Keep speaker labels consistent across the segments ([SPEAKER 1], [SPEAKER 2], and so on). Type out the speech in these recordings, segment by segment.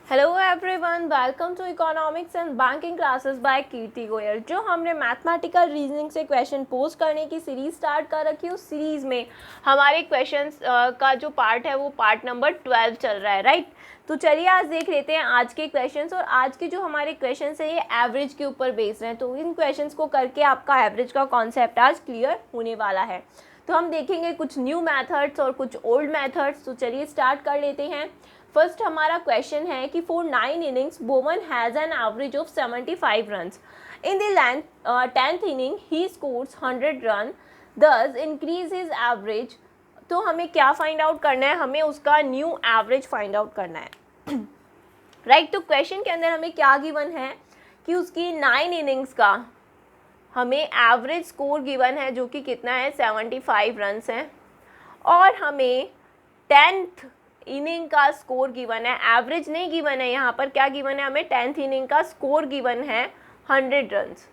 [SPEAKER 1] Hello everyone, welcome to economics and banking classes by Kirti Goyal. जो हमने mathematical reasoning से question pose करने की सीरीज स्टार्ट कर रखी है, उस सीरीज में हमारे क्वेश्चंस का जो पार्ट है वो पार्ट नंबर 12 चल रहा है, राइट। तो चलिए आज देख लेते हैं आज के क्वेश्चंस। और आज के जो हमारे क्वेश्चंस है ये एवरेज के ऊपर बेस्ड हैं, तो इन क्वेश्चंस को करके आपका एवरेज का कॉन्सेप्ट आज क्लियर होने वाला है। तो हम देखेंगे कुछ न्यू मैथड्स और कुछ ओल्ड मैथड्स। तो चलिए स्टार्ट कर लेते हैं। फर्स्ट हमारा क्वेश्चन है कि for 9 innings Boman has an average of 75 runs. In the 10th inning he scores 100 run, this increase his average. तो हमें क्या फाइंड आउट करना है? हमें उसका न्यू एवरेज फाइंड आउट करना है, राइट। तो क्वेश्चन के अंदर हमें क्या गिवन है कि उसकी 9 इनिंग्स का हमें एवरेज स्कोर गिवन है, जो कि कितना है 75 रन्स है। और हमें 10th इनिंग का स्कोर गिवन है, एवरेज नहीं गिवन है यहाँ पर। क्या गिवन है? हमें 10th इनिंग का स्कोर गिवन है 100 रन्स,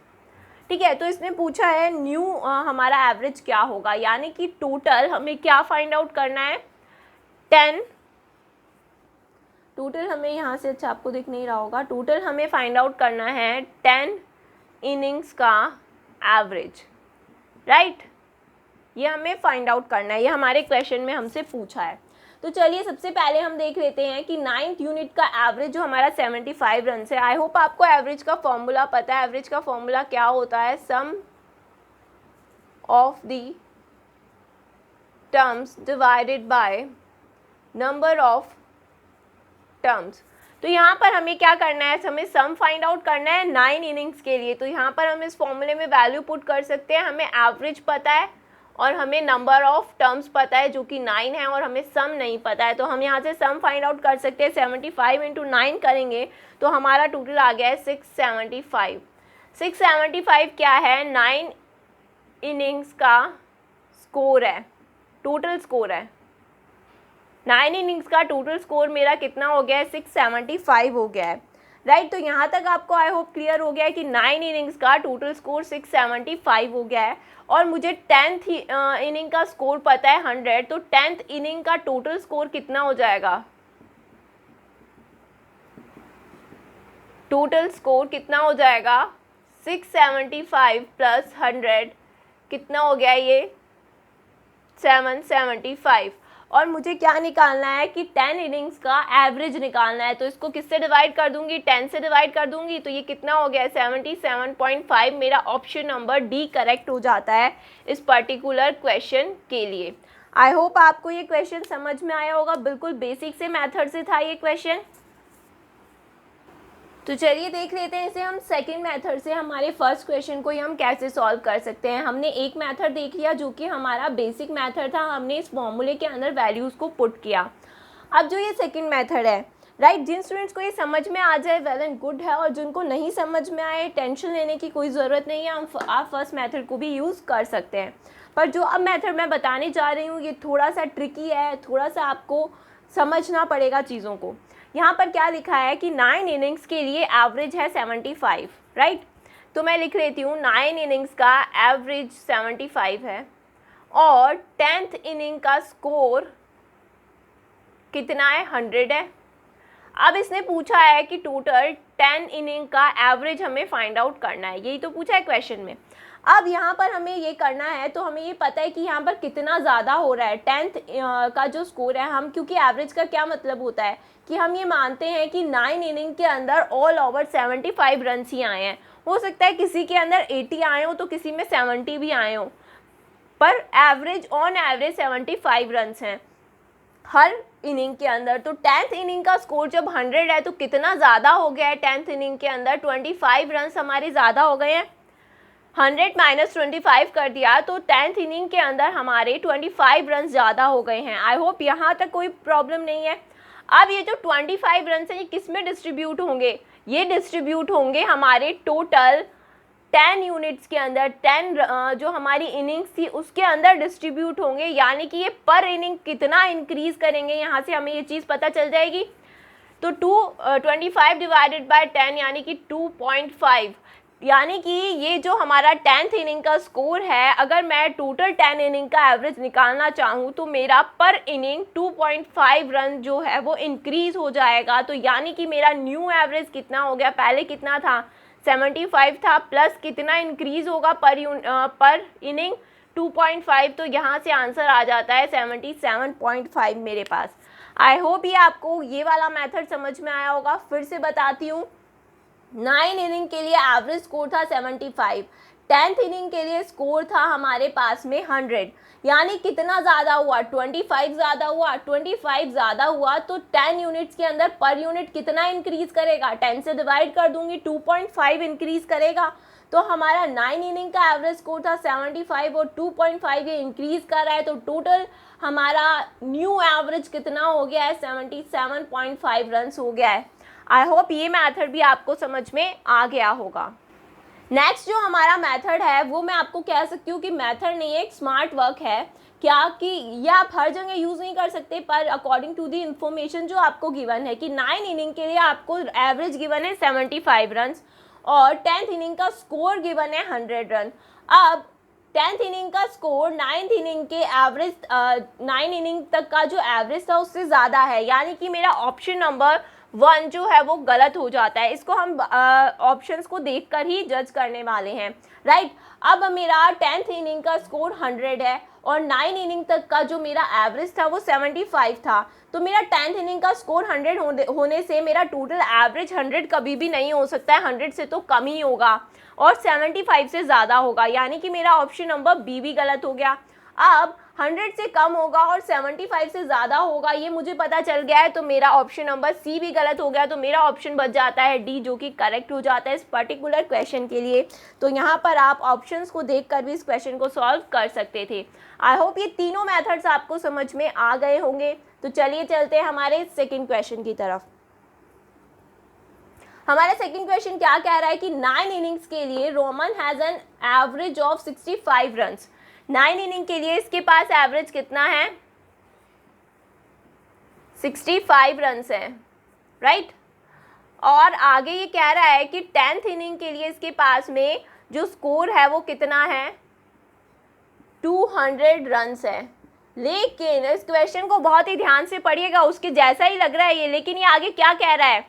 [SPEAKER 1] ठीक है। तो इसने पूछा है न्यू हमारा एवरेज क्या होगा, यानी कि टोटल हमें क्या फाइंड आउट करना है? 10 टोटल हमें यहाँ से, अच्छा आपको दिख नहीं रहा होगा, टोटल हमें फाइंड आउट करना है 10 इनिंग्स का एवरेज, राइट। ये हमें फाइंड आउट करना है, ये हमारे क्वेश्चन में हमसे पूछा है। तो चलिए सबसे पहले हम देख लेते हैं कि 9th यूनिट का एवरेज जो हमारा 75 रन है। आई होप आपको एवरेज का फॉर्मूला पता है। एवरेज का फॉर्मूला क्या होता है? Sum of the terms divided by number of terms. तो यहाँ पर हमें क्या करना है? हमें सम फाइंड आउट करना है 9 इनिंग्स के लिए। तो यहाँ पर हम इस फॉर्मूले में वैल्यू पुट कर सकते हैं। हमें एवरेज पता है और हमें नंबर ऑफ टर्म्स पता है जो कि 9 है, और हमें सम नहीं पता है। तो हम यहाँ से सम फाइंड आउट कर सकते हैं। 75 इंटू 9 करेंगे तो हमारा टोटल आ गया है 675। 675 क्या है? 9 इनिंग्स का स्कोर है, टोटल स्कोर है। 9 इनिंग्स का टोटल स्कोर मेरा कितना हो गया है? 675 हो गया है, राइट। तो यहाँ तक आपको आई होप क्लियर हो गया है कि 9 इनिंग्स का टोटल स्कोर 675 हो गया है। और मुझे 10th इनिंग का स्कोर पता है 100, तो 10th इनिंग का टोटल स्कोर कितना हो जाएगा? टोटल स्कोर कितना हो जाएगा? 675 प्लस 100 कितना हो गया ये? 775। और मुझे क्या निकालना है कि 10 इनिंग्स का एवरेज निकालना है। तो इसको किससे डिवाइड कर दूंगी? 10 से डिवाइड कर दूंगी। तो ये कितना हो गया? 77.5। मेरा ऑप्शन नंबर डी करेक्ट हो जाता है इस पर्टिकुलर क्वेश्चन के लिए। आई होप आपको ये क्वेश्चन समझ में आया होगा। बिल्कुल बेसिक से मेथड से था ये क्वेश्चन। तो चलिए देख लेते हैं इसे हम सेकंड मेथड से हमारे फर्स्ट क्वेश्चन को ही हम कैसे सॉल्व कर सकते हैं। हमने एक मेथड देख लिया जो कि हमारा बेसिक मेथड था, हमने इस फॉर्मूले के अंदर वैल्यूज़ को पुट किया। अब जो ये सेकंड मेथड है, राइट, जिन स्टूडेंट्स को ये समझ में आ जाए वेल एंड गुड है, और जिनको नहीं समझ में आए टेंशन लेने की कोई ज़रूरत नहीं है, आप फर्स्ट मेथड को भी यूज़ कर सकते हैं। पर जो अब मेथड मैं बताने जा रही हूँ ये थोड़ा सा ट्रिकी है, थोड़ा सा आपको समझना पड़ेगा चीज़ों को। यहाँ पर क्या लिखा है कि 9 इनिंग्स के लिए एवरेज है 75, राइट। तो मैं लिख लेती हूँ 9 इनिंग्स का एवरेज 75 है और 10th इनिंग का स्कोर कितना है? 100 है। अब इसने पूछा है कि टोटल 10 इनिंग का एवरेज हमें फाइंड आउट करना है, यही तो पूछा है क्वेश्चन में। अब यहाँ पर हमें ये करना है, तो हमें ये पता है कि यहाँ पर कितना ज़्यादा हो रहा है 10th का जो स्कोर है। हम क्योंकि एवरेज का क्या मतलब होता है कि हम ये मानते हैं कि 9 इनिंग के अंदर ऑल ओवर 75 रन ही आए हैं। हो सकता है किसी के अंदर 80 आए हो तो किसी में 70 भी आए हो, पर एवरेज ऑन एवरेज 75 रन हैं हर इनिंग के अंदर। तो 10th इनिंग का स्कोर जब 100 है तो कितना ज़्यादा हो गया है? 10th इनिंग के अंदर 25 रन हमारे ज़्यादा हो गए हैं। 100 माइनस 25 कर दिया तो 10th इनिंग के अंदर हमारे 25 रन ज़्यादा हो गए हैं। आई होप यहाँ तक कोई प्रॉब्लम नहीं है। अब ये जो 25 रन हैं ये किस में डिस्ट्रीब्यूट होंगे? ये डिस्ट्रीब्यूट होंगे हमारे टोटल 10 यूनिट्स के अंदर। 10 जो हमारी इनिंग्स थी उसके अंदर डिस्ट्रीब्यूट होंगे, यानी कि ये पर इनिंग कितना इंक्रीज करेंगे, यहाँ से हमें ये चीज़ पता चल जाएगी। तो 25 डिवाइडेड बाय 10 यानी कि 2.5। यानी कि ये जो हमारा 10th इनिंग का स्कोर है, अगर मैं टोटल 10 इनिंग का एवरेज निकालना चाहूँ तो मेरा पर इनिंग 2.5 रन जो है वो इंक्रीज़ हो जाएगा। तो यानी कि मेरा न्यू एवरेज कितना हो गया, पहले कितना था 75 था, प्लस कितना इंक्रीज़ होगा पर इनिंग 2.5, तो यहाँ से आंसर आ जाता है 77.5 मेरे पास। आई होप ये आपको ये वाला मेथड समझ में आया होगा। फिर से बताती हूँ, 9 इनिंग के लिए एवरेज स्कोर था 75, 10th इनिंग के लिए स्कोर था हमारे पास में 100, यानी कितना ज़्यादा हुआ, 25 ज़्यादा हुआ। 25 ज़्यादा हुआ तो 10 यूनिट्स के अंदर पर यूनिट कितना इंक्रीज़ करेगा, 10 से डिवाइड कर दूंगी, 2.5 इंक्रीज़ करेगा। तो हमारा 9 इनिंग का एवरेज स्कोर था 75 और 2.5 ये इंक्रीज़ कर रहा है, तो टोटल हमारा न्यू एवरेज कितना हो गया है, 77.5 रन्स हो गया है। आई होप ये मेथड भी आपको समझ में आ गया होगा। नेक्स्ट जो हमारा मेथड है वो मैं आपको कह सकती हूँ कि मेथड नहीं है, एक स्मार्ट वर्क है। क्या कि ये आप हर जगह यूज़ नहीं कर सकते, पर अकॉर्डिंग टू दी इंफॉर्मेशन जो आपको गिवन है कि 9 इनिंग के लिए आपको एवरेज गिवन है 75 रन और 10th इनिंग का स्कोर गिवन है 100 रन। अब 10th इनिंग का स्कोर 9th इनिंग के एवरेज 9 इनिंग तक का जो एवरेज था उससे ज़्यादा है, यानी कि मेरा ऑप्शन नंबर 1 जो है वो गलत हो जाता है। इसको हम ऑप्शंस को देखकर ही जज करने वाले हैं, राइट। अब मेरा 10th इनिंग का स्कोर 100 है और 9 इनिंग तक का जो मेरा एवरेज था वो 75 था, तो मेरा 10th इनिंग का स्कोर 100 होने से मेरा टोटल एवरेज 100 कभी भी नहीं हो सकता है, 100 से तो कम ही होगा और 75 से ज़्यादा होगा, यानी कि मेरा ऑप्शन नंबर बी भी गलत हो गया। अब 100 से कम होगा और 75 से ज़्यादा होगा, ये मुझे पता चल गया है, तो मेरा ऑप्शन नंबर सी भी गलत हो गया, तो मेरा ऑप्शन बच जाता है डी, जो कि करेक्ट हो जाता है इस पर्टिकुलर क्वेश्चन के लिए। तो यहाँ पर आप ऑप्शंस को देखकर भी इस क्वेश्चन को सॉल्व कर सकते थे। आई होप ये तीनों मेथड्स आपको समझ में आ गए होंगे। तो चलिए चलते हैं हमारे सेकेंड क्वेश्चन की तरफ। हमारा सेकंड क्वेश्चन क्या कह रहा है कि 9 इनिंग्स के लिए Roman has an average of 65 runs. 9 inning के लिए इसके पास एवरेज कितना है, 65 रन्स है, राइट। और आगे ये कह रहा है कि 10th इनिंग के लिए इसके पास में जो स्कोर है वो कितना है, 200 रन्स है। लेकिन इस क्वेश्चन को बहुत ही ध्यान से पढ़िएगा, उसके जैसा ही लग रहा है ये, लेकिन ये आगे क्या कह रहा है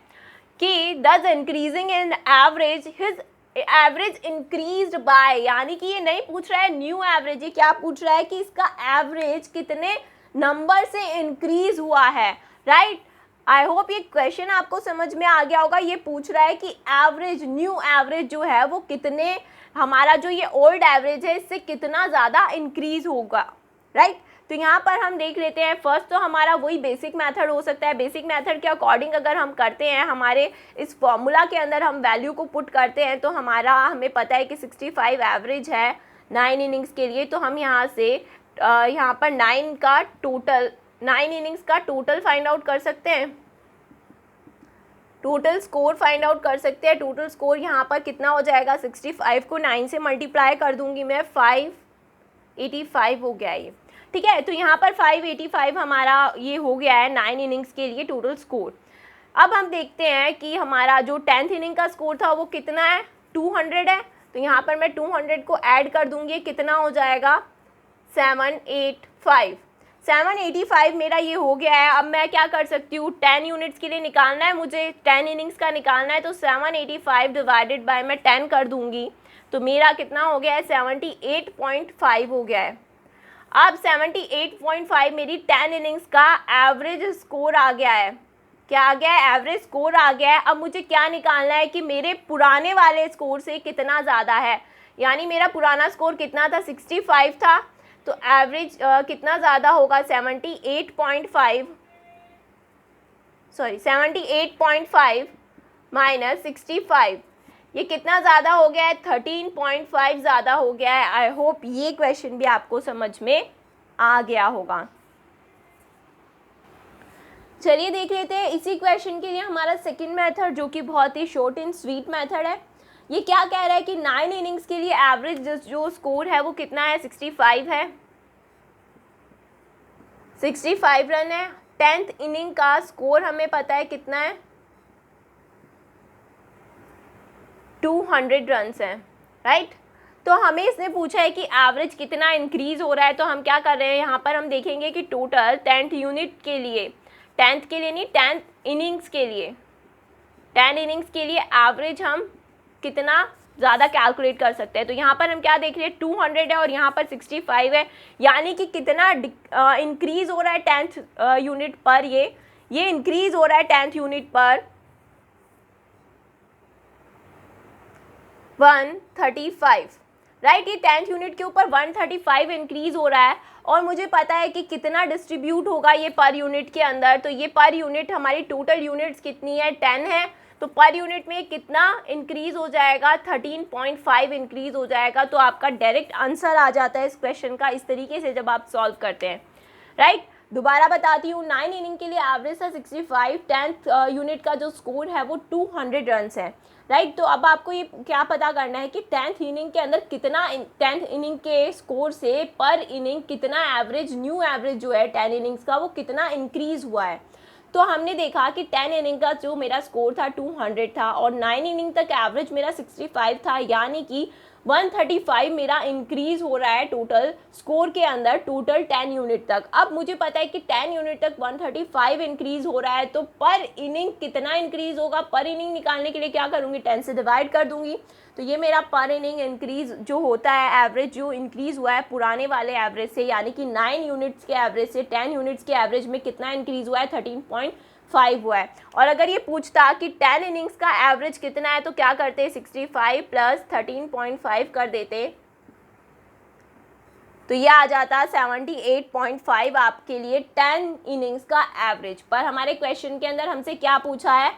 [SPEAKER 1] कि दस increasing in average, his average increased by, यानी कि ये नहीं पूछ रहा है न्यू एवरेज, ये क्या पूछ रहा है कि इसका एवरेज कितने नंबर से इंक्रीज हुआ है, राइट। आई होप ये क्वेश्चन आपको समझ में आ गया होगा। ये पूछ रहा है कि एवरेज, न्यू एवरेज जो है वो कितने, हमारा जो ये ओल्ड एवरेज है इससे कितना ज़्यादा इंक्रीज होगा, राइट। तो यहाँ पर हम देख लेते हैं, फर्स्ट तो हमारा वही बेसिक मेथड हो सकता है। बेसिक मेथड के अकॉर्डिंग अगर हम करते हैं, हमारे इस फॉर्मूला के अंदर हम वैल्यू को पुट करते हैं, तो हमें पता है कि 65 एवरेज है 9 इनिंग्स के लिए। तो हम यहाँ से यहाँ पर 9 इनिंग्स का टोटल फाइंड आउट कर सकते हैं, टोटल स्कोर फाइंड आउट कर सकते हैं। टोटल स्कोर यहाँ पर कितना हो जाएगा, 65 को 9 से मल्टीप्लाई कर दूंगी मैं, 585 हो गया ये, ठीक है। तो यहाँ पर 585 हमारा ये हो गया है 9 इनिंग्स के लिए टोटल स्कोर। अब हम देखते हैं कि हमारा जो 10th इनिंग का स्कोर था वो कितना है, 200 है। तो यहाँ पर मैं 200 को ऐड कर दूंगी, कितना हो जाएगा, 785 मेरा ये हो गया है। अब मैं क्या कर सकती हूँ, 10 यूनिट्स के लिए निकालना है मुझे, 10 इनिंग्स का निकालना है, तो 785 डिवाइडेड बाय मैं 10 कर दूंगी, तो मेरा कितना हो गया है, 78.5 हो गया है। अब 78.5 मेरी 10 इनिंग्स का एवरेज स्कोर आ गया है। क्या आ गया है, एवरेज स्कोर आ गया है। अब मुझे क्या निकालना है कि मेरे पुराने वाले स्कोर से कितना ज़्यादा है, यानी मेरा पुराना स्कोर कितना था, 65 था, तो एवरेज कितना ज़्यादा होगा, 78.5 माइनस 65, ये कितना ज़्यादा हो गया है, 13.5 ज़्यादा हो गया है। आई होप ये क्वेश्चन भी आपको समझ में आ गया होगा। चलिए देख लेते हैं इसी क्वेश्चन के लिए हमारा सेकंड मेथड, जो कि बहुत ही शॉर्ट एंड स्वीट मेथड है। ये क्या कह रहा है कि 9 इनिंग्स के लिए एवरेज जो स्कोर है वो कितना है, 65 है, 65 रन है। 10th इनिंग का स्कोर हमें पता है कितना है, 200 रन्स हैं, राइट। तो हमें इसने पूछा है कि एवरेज कितना इंक्रीज़ हो रहा है, तो हम क्या कर रहे हैं, यहाँ पर हम देखेंगे कि टोटल 10th यूनिट के लिए, 10th के लिए नहीं, 10th इनिंग्स के लिए, 10 इनिंग्स के लिए एवरेज हम कितना ज़्यादा कैलकुलेट कर सकते हैं। तो यहाँ पर हम क्या देख रहे हैं, 200 है और यहाँ पर 65 है, यानी कि कितना इंक्रीज़ हो रहा है 10th यूनिट पर, ये इंक्रीज़ हो रहा है 10th यूनिट पर 135, राइट। ये 10th यूनिट के ऊपर 135 इंक्रीज़ हो रहा है और मुझे पता है कि कितना डिस्ट्रीब्यूट होगा ये पर यूनिट के अंदर। तो ये पर यूनिट हमारी टोटल यूनिट्स कितनी है, 10 है, तो पर यूनिट में कितना इंक्रीज़ हो जाएगा, 13.5 इंक्रीज़ हो जाएगा। तो आपका डायरेक्ट आंसर आ जाता है इस क्वेश्चन का इस तरीके से जब आप सॉल्व करते हैं, राइट। दोबारा बताती हूँ, 9 इनिंग के लिए एवरेज था 65, 10th यूनिट का जो स्कोर है वो 200 रन्स है, राइट। तो अब आपको ये क्या पता करना है कि 10th इनिंग के अंदर कितना 10th इनिंग के स्कोर से पर इनिंग कितना एवरेज, न्यू एवरेज जो है 10 इनिंग्स का वो कितना इंक्रीज़ हुआ है। तो हमने देखा कि 10 इनिंग का जो मेरा स्कोर था 200 था और 9 इनिंग तक एवरेज मेरा 65 था, यानी कि 135 मेरा इंक्रीज़ हो रहा है टोटल स्कोर के अंदर, टोटल 10 यूनिट तक। अब मुझे पता है कि 10 यूनिट तक 135 इंक्रीज़ हो रहा है, तो पर इनिंग कितना इंक्रीज़ होगा, पर इनिंग निकालने के लिए क्या करूँगी, 10 से डिवाइड कर दूँगी। तो ये मेरा पर इनिंग इंक्रीज़ जो होता है, एवरेज जो इंक्रीज़ हुआ है पुराने वाले एवरेज से, यानी कि 9 यूनिट्स के एवरेज से 10 यूनिट्स के एवरेज में कितना इंक्रीज़ हुआ है, 13.5 हुआ है। और अगर ये पूछता कि 10 इनिंग्स का एवरेज कितना है, तो क्या करते, 65 प्लस 13.5 कर देते, तो ये आ जाता 78.5 आपके लिए 10 इनिंग्स का एवरेज। पर हमारे क्वेश्चन के अंदर हमसे क्या पूछा है,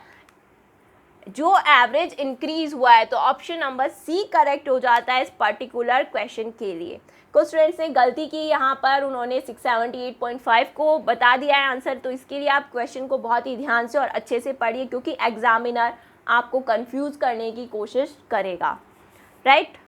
[SPEAKER 1] जो एवरेज इंक्रीज हुआ है, तो ऑप्शन नंबर सी करेक्ट हो जाता है इस पर्टिकुलर क्वेश्चन के लिए। कुछ स्टूडेंट्स ने गलती की यहाँ पर, उन्होंने 678.5 को बता दिया है आंसर। तो इसके लिए आप क्वेश्चन को बहुत ही ध्यान से और अच्छे से पढ़िए, क्योंकि एग्जामिनर आपको कंफ्यूज करने की कोशिश करेगा, राइट।